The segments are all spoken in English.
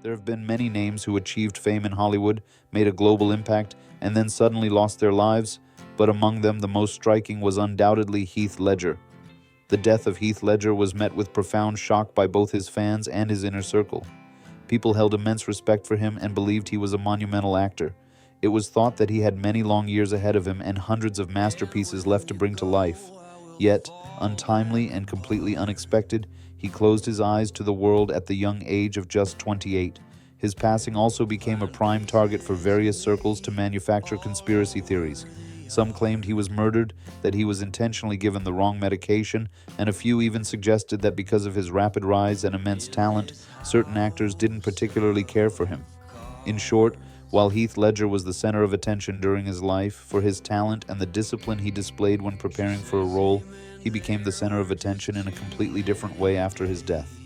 There have been many names who achieved fame in Hollywood, made a global impact, and then suddenly lost their lives, but among them the most striking was undoubtedly Heath Ledger. The death of Heath Ledger was met with profound shock by both his fans and his inner circle. People held immense respect for him and believed he was a monumental actor. It was thought that he had many long years ahead of him and hundreds of masterpieces left to bring to life. Yet, untimely and completely unexpected, he closed his eyes to the world at the young age of just 28. His passing also became a prime target for various circles to manufacture conspiracy theories. Some claimed he was murdered, that he was intentionally given the wrong medication, and a few even suggested that because of his rapid rise and immense talent, certain actors didn't particularly care for him. In short, while Heath Ledger was the center of attention during his life for his talent and the discipline he displayed when preparing for a role, he became the center of attention in a completely different way after his death.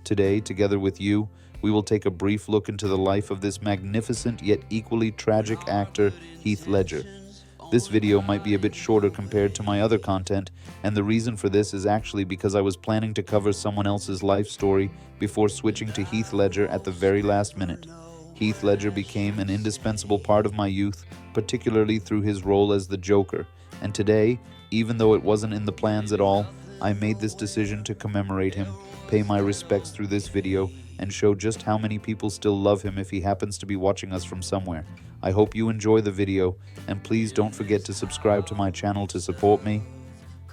Today, together with you, we will take a brief look into the life of this magnificent yet equally tragic actor, Heath Ledger. This video might be a bit shorter compared to my other content, and the reason for this is actually because I was planning to cover someone else's life story before switching to Heath Ledger at the very last minute. Heath Ledger became an indispensable part of my youth, particularly through his role as the Joker, and today, even though it wasn't in the plans at all, I made this decision to commemorate him, pay my respects through this video, and show just how many people still love him if he happens to be watching us from somewhere. I hope you enjoy the video, and please don't forget to subscribe to my channel to support me.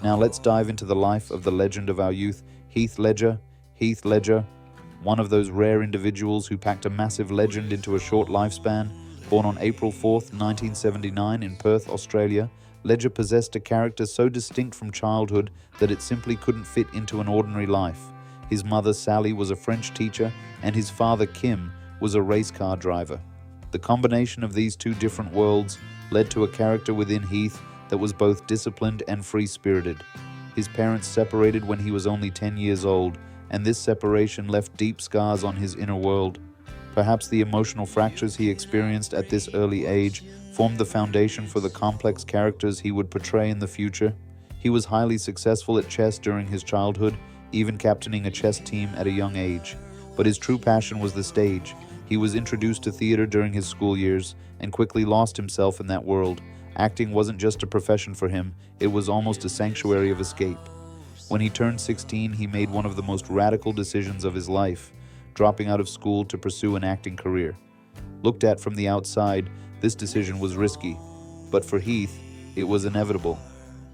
Now let's dive into the life of the legend of our youth, Heath Ledger. Heath Ledger, one of those rare individuals who packed a massive legend into a short lifespan. Born on April 4th, 1979 in Perth, Australia, Ledger possessed a character so distinct from childhood that it simply couldn't fit into an ordinary life. His mother, Sally, was a French teacher, and his father, Kim, was a race car driver. The combination of these two different worlds led to a character within Heath that was both disciplined and free-spirited. His parents separated when he was only 10 years old, and this separation left deep scars on his inner world. Perhaps the emotional fractures he experienced at this early age formed the foundation for the complex characters he would portray in the future. He was highly successful at chess during his childhood, even captaining a chess team at a young age. But his true passion was the stage. He was introduced to theater during his school years and quickly lost himself in that world. Acting wasn't just a profession for him, it was almost a sanctuary of escape. When he turned 16, he made one of the most radical decisions of his life, dropping out of school to pursue an acting career. Looked at from the outside, this decision was risky, but for Heath, it was inevitable.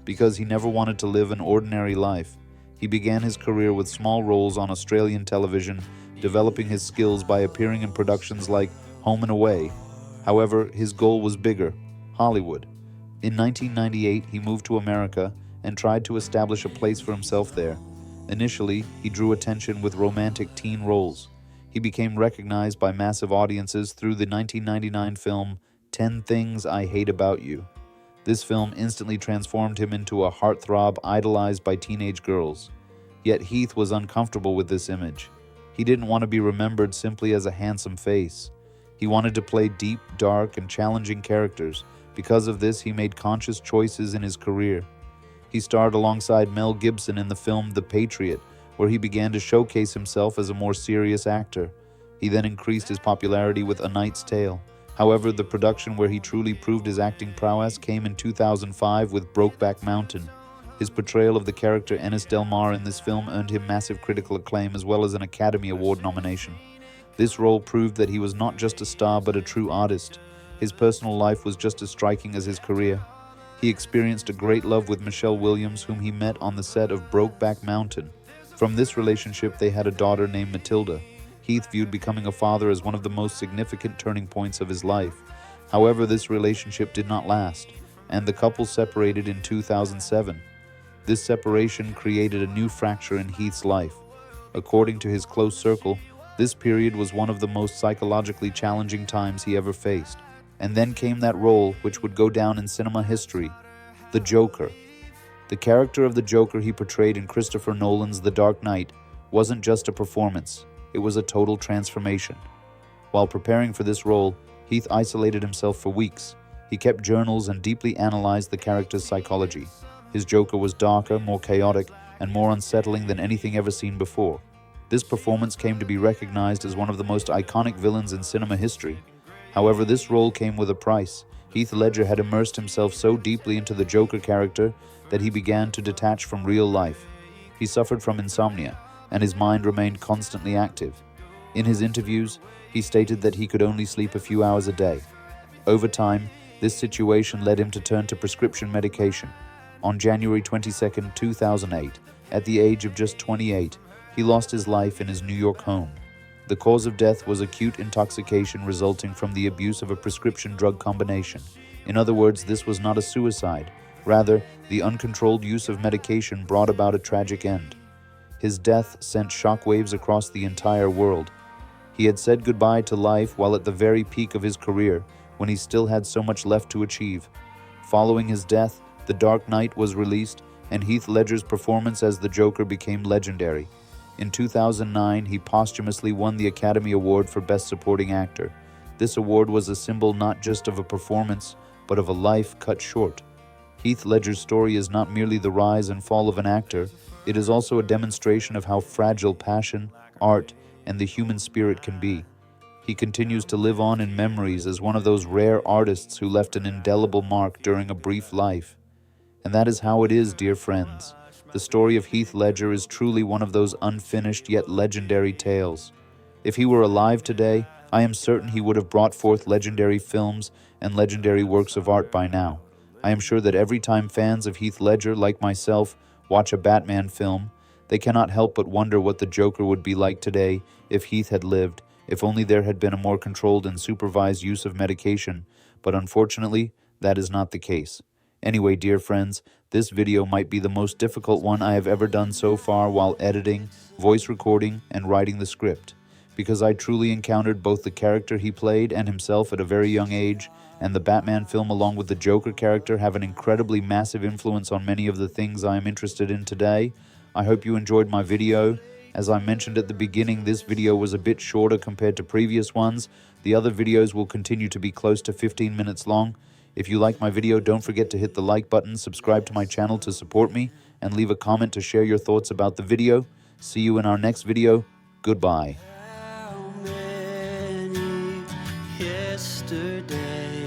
Because he never wanted to live an ordinary life, he began his career with small roles on Australian television, developing his skills by appearing in productions like Home and Away. However, his goal was bigger: Hollywood. In 1998, he moved to America and tried to establish a place for himself there. Initially, he drew attention with romantic teen roles. He became recognized by massive audiences through the 1999 film 10 Things I Hate About You. This film instantly transformed him into a heartthrob idolized by teenage girls. Yet Heath was uncomfortable with this image. He didn't want to be remembered simply as a handsome face. He wanted to play deep, dark, and challenging characters. Because of this, he made conscious choices in his career. He starred alongside Mel Gibson in the film The Patriot, where he began to showcase himself as a more serious actor. He then increased his popularity with A Knight's Tale. However, the production where he truly proved his acting prowess came in 2005 with Brokeback Mountain. His portrayal of the character Ennis Del Mar in this film earned him massive critical acclaim as well as an Academy Award nomination. This role proved that he was not just a star but a true artist. His personal life was just as striking as his career. He experienced a great love with Michelle Williams, whom he met on the set of Brokeback Mountain. From this relationship, they had a daughter named Matilda. Heath viewed becoming a father as one of the most significant turning points of his life. However, this relationship did not last, and the couple separated in 2007. This separation created a new fracture in Heath's life. According to his close circle, this period was one of the most psychologically challenging times he ever faced. And then came that role which would go down in cinema history, the Joker. The character of the Joker he portrayed in Christopher Nolan's The Dark Knight wasn't just a performance, it was a total transformation. While preparing for this role, Heath isolated himself for weeks. He kept journals and deeply analyzed the character's psychology. His Joker was darker, more chaotic, and more unsettling than anything ever seen before. This performance came to be recognized as one of the most iconic villains in cinema history. However, this role came with a price. Heath Ledger had immersed himself so deeply into the Joker character that he began to detach from real life. He suffered from insomnia, and his mind remained constantly active. In his interviews, he stated that he could only sleep a few hours a day. Over time, this situation led him to turn to prescription medication. On January 22, 2008, at the age of just 28, he lost his life in his New York home. The cause of death was acute intoxication resulting from the abuse of a prescription drug combination. In other words, this was not a suicide. Rather, the uncontrolled use of medication brought about a tragic end. His death sent shockwaves across the entire world. He had said goodbye to life while at the very peak of his career, when he still had so much left to achieve. Following his death, The Dark Knight was released, and Heath Ledger's performance as the Joker became legendary. In 2009, he posthumously won the Academy Award for Best Supporting Actor. This award was a symbol not just of a performance, but of a life cut short. Heath Ledger's story is not merely the rise and fall of an actor, it is also a demonstration of how fragile passion, art, and the human spirit can be. He continues to live on in memories as one of those rare artists who left an indelible mark during a brief life. And that is how it is, dear friends. The story of Heath Ledger is truly one of those unfinished yet legendary tales. If he were alive today, I am certain he would have brought forth legendary films and legendary works of art by now. I am sure that every time fans of Heath Ledger, like myself, watch a Batman film, they cannot help but wonder what the Joker would be like today if Heath had lived, if only there had been a more controlled and supervised use of medication, but unfortunately, that is not the case. Anyway, dear friends, this video might be the most difficult one I have ever done so far while editing, voice recording, and writing the script, because I truly encountered both the character he played and himself at a very young age, and the Batman film along with the Joker character have an incredibly massive influence on many of the things I am interested in today. I hope you enjoyed my video. As I mentioned at the beginning, this video was a bit shorter compared to previous ones. The other videos will continue to be close to 15 minutes long. If you like my video, don't forget to hit the like button, subscribe to my channel to support me, and leave a comment to share your thoughts about the video. See you in our next video. Goodbye. How many yesterdays